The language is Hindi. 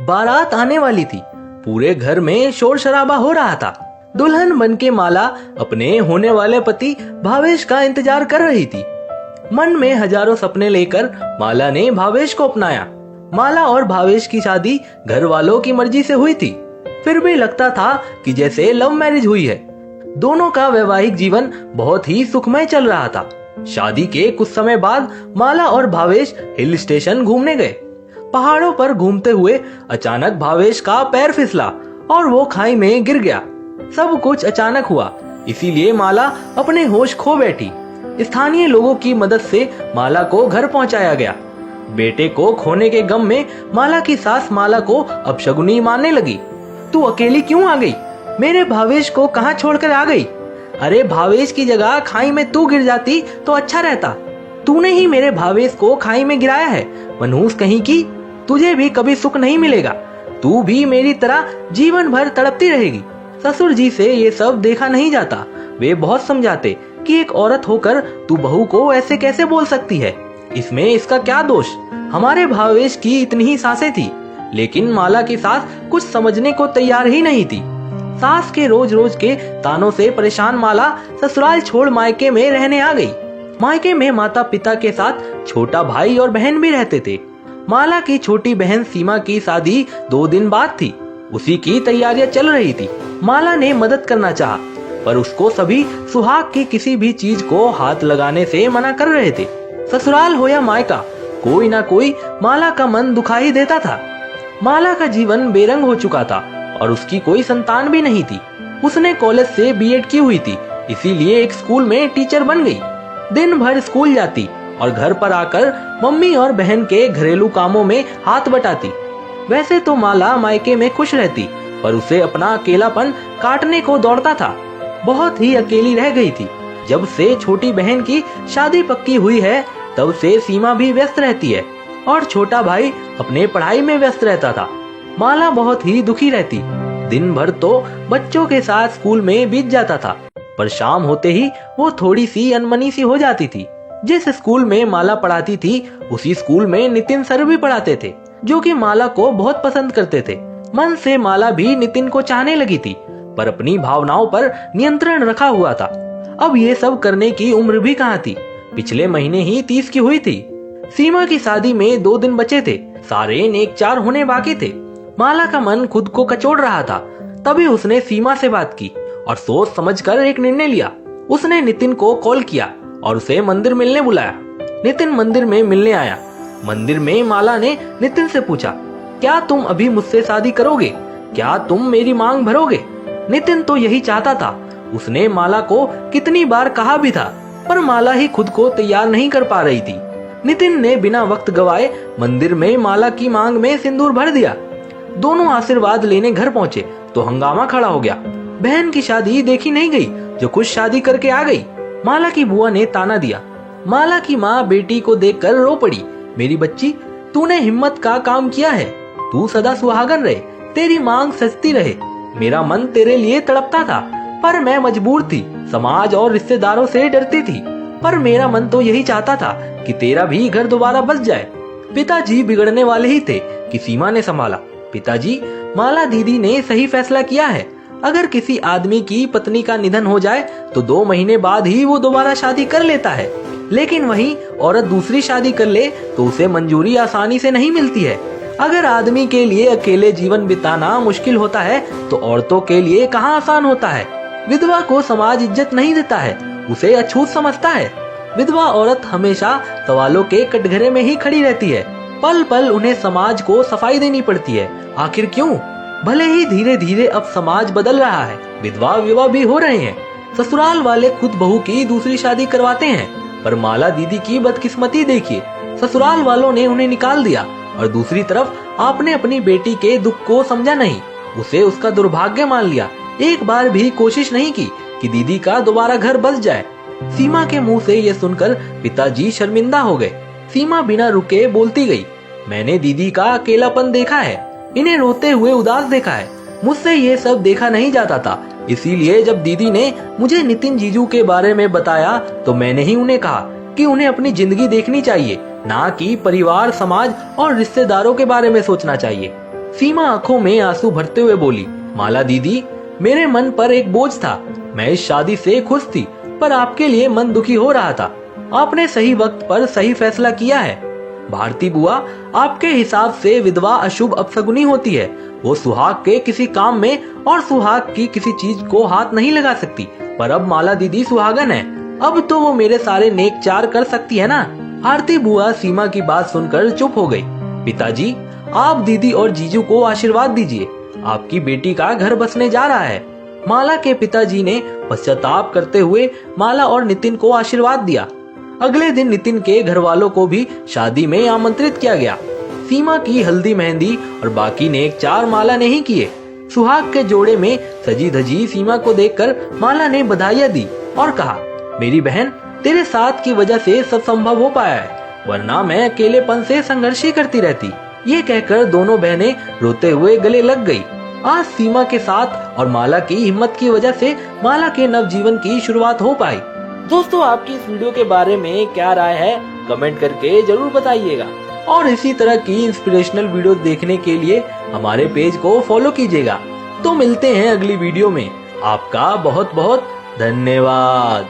बारात आने वाली थी। पूरे घर में शोर शराबा हो रहा था। दुल्हन बनके माला अपने होने वाले पति भावेश का इंतजार कर रही थी। मन में हजारों सपने लेकर माला ने भावेश को अपनाया। माला और भावेश की शादी घर वालों की मर्जी से हुई थी, फिर भी लगता था कि जैसे लव मैरिज हुई है। दोनों का वैवाहिक जीवन बहुत ही सुखमय चल रहा था। शादी के कुछ समय बाद माला और भावेश हिल स्टेशन घूमने गए। पहाड़ों पर घूमते हुए अचानक भावेश का पैर फिसला और वो खाई में गिर गया। सब कुछ अचानक हुआ, इसीलिए माला अपने होश खो बैठी। स्थानीय लोगों की मदद से माला को घर पहुंचाया गया। बेटे को खोने के गम में माला की सास माला को अपशगुनी मानने लगी। तू अकेली क्यों आ गई? मेरे भावेश को कहाँ छोड़कर आ गई? अरे भावेश की जगह खाई में तू गिर जाती तो अच्छा रहता। तूने ही मेरे भावेश को खाई में गिराया है, मनहूस कहीं की। तुझे भी कभी सुख नहीं मिलेगा। तू भी मेरी तरह जीवन भर तड़पती रहेगी। ससुर जी से ये सब देखा नहीं जाता। वे बहुत समझाते कि एक औरत होकर तू बहू को ऐसे कैसे बोल सकती है, इसमें इसका क्या दोष। हमारे भावेश की इतनी ही सासें थी, लेकिन माला की सास कुछ समझने को तैयार ही नहीं थी। सास के रोज रोज के तानों से परेशान माला ससुराल छोड़ मायके में रहने आ गई। मायके में माता पिता के साथ छोटा भाई और बहन भी रहते थे। माला की छोटी बहन सीमा की शादी 2 दिन बाद थी। उसी की तैयारियां चल रही थी। माला ने मदद करना चाहा, पर उसको सभी सुहाग की किसी भी चीज को हाथ लगाने से मना कर रहे थे। ससुराल हो या मायका, कोई ना कोई माला का मन दुखा ही देता था। माला का जीवन बेरंग हो चुका था और उसकी कोई संतान भी नहीं थी। उसने कॉलेज से बीएड की हुई थी, इसीलिए एक स्कूल में टीचर बन गई। दिन भर स्कूल जाती और घर पर आकर मम्मी और बहन के घरेलू कामों में हाथ बटाती। वैसे तो माला मायके में खुश रहती, पर उसे अपना अकेलापन काटने को दौड़ता था। बहुत ही अकेली रह गई थी। जब से छोटी बहन की शादी पक्की हुई है, तब से सीमा भी व्यस्त रहती है और छोटा भाई अपने पढ़ाई में व्यस्त रहता था। माला बहुत ही दुखी रहती। दिन भर तो बच्चों के साथ स्कूल में बीत जाता था, पर शाम होते ही वो थोड़ी सी अनमनी सी हो जाती थी। जिस स्कूल में माला पढ़ाती थी, उसी स्कूल में नितिन सर भी पढ़ाते थे, जो कि माला को बहुत पसंद करते थे। मन से माला भी नितिन को चाहने लगी थी, पर अपनी भावनाओं पर नियंत्रण रखा हुआ था। अब ये सब करने की उम्र भी कहाँ थी। पिछले महीने ही 30 की हुई थी। सीमा की शादी में 2 दिन बचे थे। सारे नेक चार होने बाकी थे। माला का मन खुद को कचोड़ रहा था। तभी उसने सीमा से बात की और सोच समझकर एक निर्णय लिया। उसने नितिन को कॉल किया और उसे मंदिर मिलने बुलाया। नितिन मंदिर में मिलने आया। मंदिर में माला ने नितिन से पूछा, क्या तुम अभी मुझसे शादी करोगे? क्या तुम मेरी मांग भरोगे? नितिन तो यही चाहता था। उसने माला को कितनी बार कहा भी था, पर माला ही खुद को तैयार नहीं कर पा रही थी। नितिन ने बिना वक्त गवाए मंदिर में माला की मांग में सिंदूर भर दिया। दोनों आशीर्वाद लेने घर पहुंचे तो हंगामा खड़ा हो गया। बहन की शादी देखी नहीं गई, जो खुद शादी करके आ गई। माला की बुआ ने ताना दिया। माला की माँ बेटी को देखकर रो पड़ी। मेरी बच्ची, तूने हिम्मत का काम किया है। तू सदा सुहागन रहे, तेरी मांग सजती रहे। मेरा मन तेरे लिए तड़पता था, पर मैं मजबूर थी। समाज और रिश्तेदारों से डरती थी, पर मेरा मन तो यही चाहता था कि तेरा भी घर दोबारा बस जाए। पिताजी बिगड़ने वाले ही थे कि सीमा ने संभाला। पिताजी, माला दीदी ने सही फैसला किया है। अगर किसी आदमी की पत्नी का निधन हो जाए तो 2 महीने बाद ही वो दोबारा शादी कर लेता है, लेकिन वहीं औरत दूसरी शादी कर ले तो उसे मंजूरी आसानी से नहीं मिलती है। अगर आदमी के लिए अकेले जीवन बिताना मुश्किल होता है तो औरतों के लिए कहाँ आसान होता है। विधवा को समाज इज्जत नहीं देता है, उसे अछूत समझता है। विधवा औरत हमेशा सवालों के कटघरे में ही खड़ी रहती है। पल पल उन्हें समाज को सफाई देनी पड़ती है। आखिर क्यों? भले ही धीरे धीरे अब समाज बदल रहा है, विधवा विवाह भी हो रहे हैं। ससुराल वाले खुद बहू की दूसरी शादी करवाते हैं, पर माला दीदी की बदकिस्मती देखिए। ससुराल वालों ने उन्हें निकाल दिया और दूसरी तरफ आपने अपनी बेटी के दुख को समझा नहीं, उसे उसका दुर्भाग्य मान लिया। एक बार भी कोशिश नहीं की कि दीदी का दोबारा घर बस जाए। सीमा के मुंह से ये सुनकर पिताजी शर्मिंदा हो गए। सीमा बिना रुके बोलती गई, मैंने दीदी का अकेलापन देखा है, इन्हें रोते हुए उदास देखा है। मुझसे ये सब देखा नहीं जाता था, इसीलिए जब दीदी ने मुझे नितिन जीजू के बारे में बताया तो मैंने ही उन्हें कहा कि उन्हें अपनी जिंदगी देखनी चाहिए, ना कि परिवार, समाज और रिश्तेदारों के बारे में सोचना चाहिए। सीमा आंखों में आंसू भरते हुए बोली, माला दीदी, मेरे मन पर एक बोझ था। मैं इस शादी से खुश थी, पर आपके लिए मन दुखी हो रहा था। आपने सही वक्त पर सही फैसला किया है। भारती बुआ, आपके हिसाब से विधवा अशुभ अपशगुनी होती है। वो सुहाग के किसी काम में और सुहाग की किसी चीज को हाथ नहीं लगा सकती। पर अब माला दीदी सुहागन है, अब तो वो मेरे सारे नेक चार कर सकती है ना। भारती बुआ सीमा की बात सुनकर चुप हो गई। पिताजी, आप दीदी और जीजू को आशीर्वाद दीजिए, आपकी बेटी का घर बसने जा रहा है। माला के पिताजी ने पश्चाताप करते हुए माला और नितिन को आशीर्वाद दिया। अगले दिन नितिन के घर वालों को भी शादी में आमंत्रित किया गया। सीमा की हल्दी मेहंदी और बाकी नेक चार माला ने ही किए। सुहाग के जोड़े में सजी धजी सीमा को देखकर माला ने बधाइयां दी और कहा, मेरी बहन, तेरे साथ की वजह से सब संभव हो पाया है, वरना मैं अकेलेपन से संघर्ष ही करती रहती। ये कहकर दोनों बहनें रोते हुए गले लग गई। आज सीमा के साथ और माला की हिम्मत की वजह से माला के नवजीवन की शुरुआत हो पाई। दोस्तों, आपकी इस वीडियो के बारे में क्या राय है, कमेंट करके जरूर बताइएगा। और इसी तरह की इंस्पिरेशनल वीडियो देखने के लिए हमारे पेज को फॉलो कीजिएगा। तो मिलते हैं अगली वीडियो में। आपका बहुत बहुत धन्यवाद।